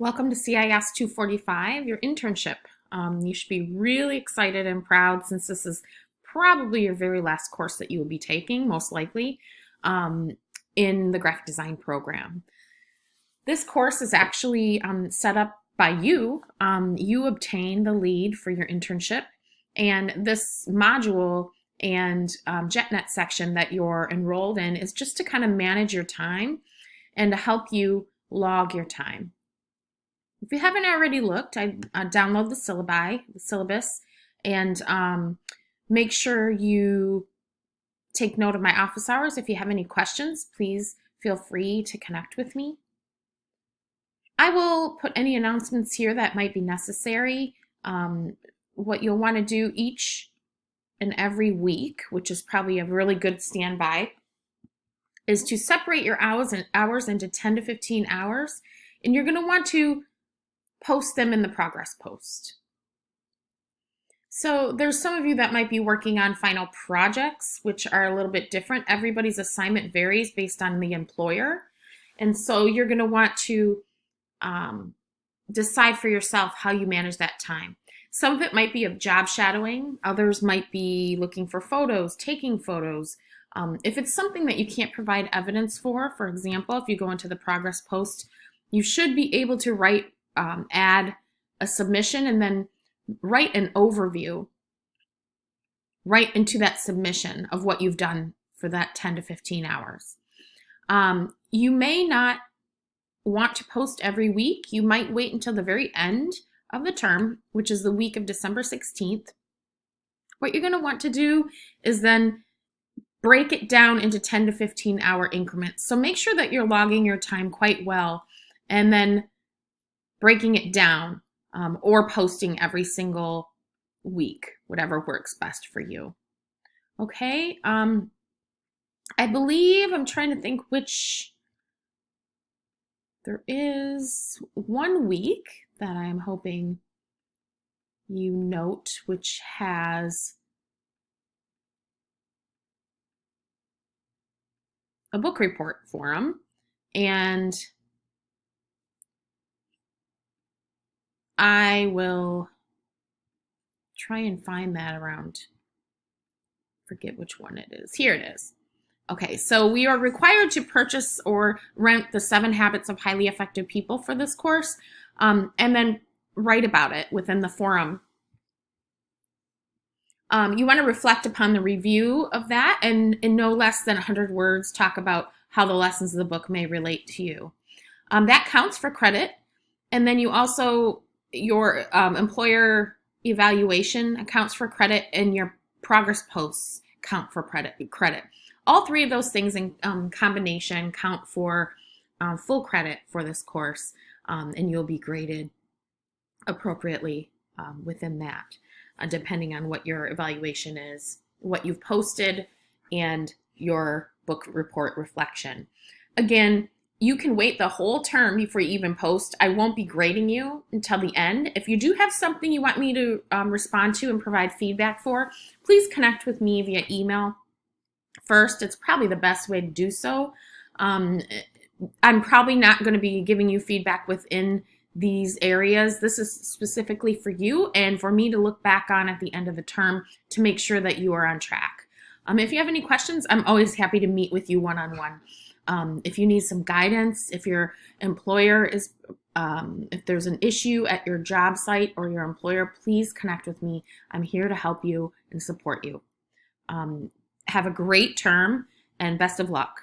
Welcome to CIS 245, your internship. You should be really excited and proud since this is probably your very last course that you will be taking, most likely, in the graphic design program. This course is actually set up by you. You obtain the lead for your internship, and this module and JetNet section that you're enrolled in is just to kind of manage your time and to help you log your time. If you haven't already looked, I download the syllabus, and make sure you take note of my office hours. If you have any questions, please feel free to connect with me. I will put any announcements here that might be necessary. What you'll want to do each and every week, which is probably a really good standby, is to separate your hours into 10 to 15 hours, and you're going to want to post them in the progress post. So there's some of you that might be working on final projects, which are a little bit different. Everybody's assignment varies based on the employer. And so you're going to want to decide for yourself how you manage that time. Some of it might be of job shadowing. Others might be looking for photos, taking photos. If it's something that you can't provide evidence for example, if you go into the progress post, you should be able to add a submission and then write an overview right into that submission of what you've done for that 10 to 15 hours. You may not want to post every week. You might wait until the very end of the term, which is the week of December 16th. What you're going to want to do is then break it down into 10 to 15 hour increments. So make sure that you're logging your time quite well and then breaking it down or posting every single week, whatever works best for you. Okay, I believe, I'm trying to think which, there is one week that I'm hoping you note, which has a book report forum, and I will try and find that around, forget which one it is. Here it is. Okay, so we are required to purchase or rent the 7 Habits of Highly Effective People for this course, and then write about it within the forum. You want to reflect upon the review of that, and in no less than 100 words, talk about how the lessons of the book may relate to you. That counts for credit, and then you also, your employer evaluation accounts for credit, and your progress posts count for credit. All 3 of those things in combination count for full credit for this course, and you'll be graded appropriately within that, depending on what your evaluation is, what you've posted, and your book report reflection. Again, you can wait the whole term before you even post. I won't be grading you until the end. If you do have something you want me to respond to and provide feedback for, please connect with me via email first. It's probably the best way to do so. I'm probably not going to be giving you feedback within these areas. This is specifically for you and for me to look back on at the end of the term to make sure that you are on track. If you have any questions, I'm always happy to meet with you one-on-one. If you need some guidance, if your employer is, if there's an issue at your job site or your employer, please connect with me. I'm here to help you and support you. Have a great term and best of luck.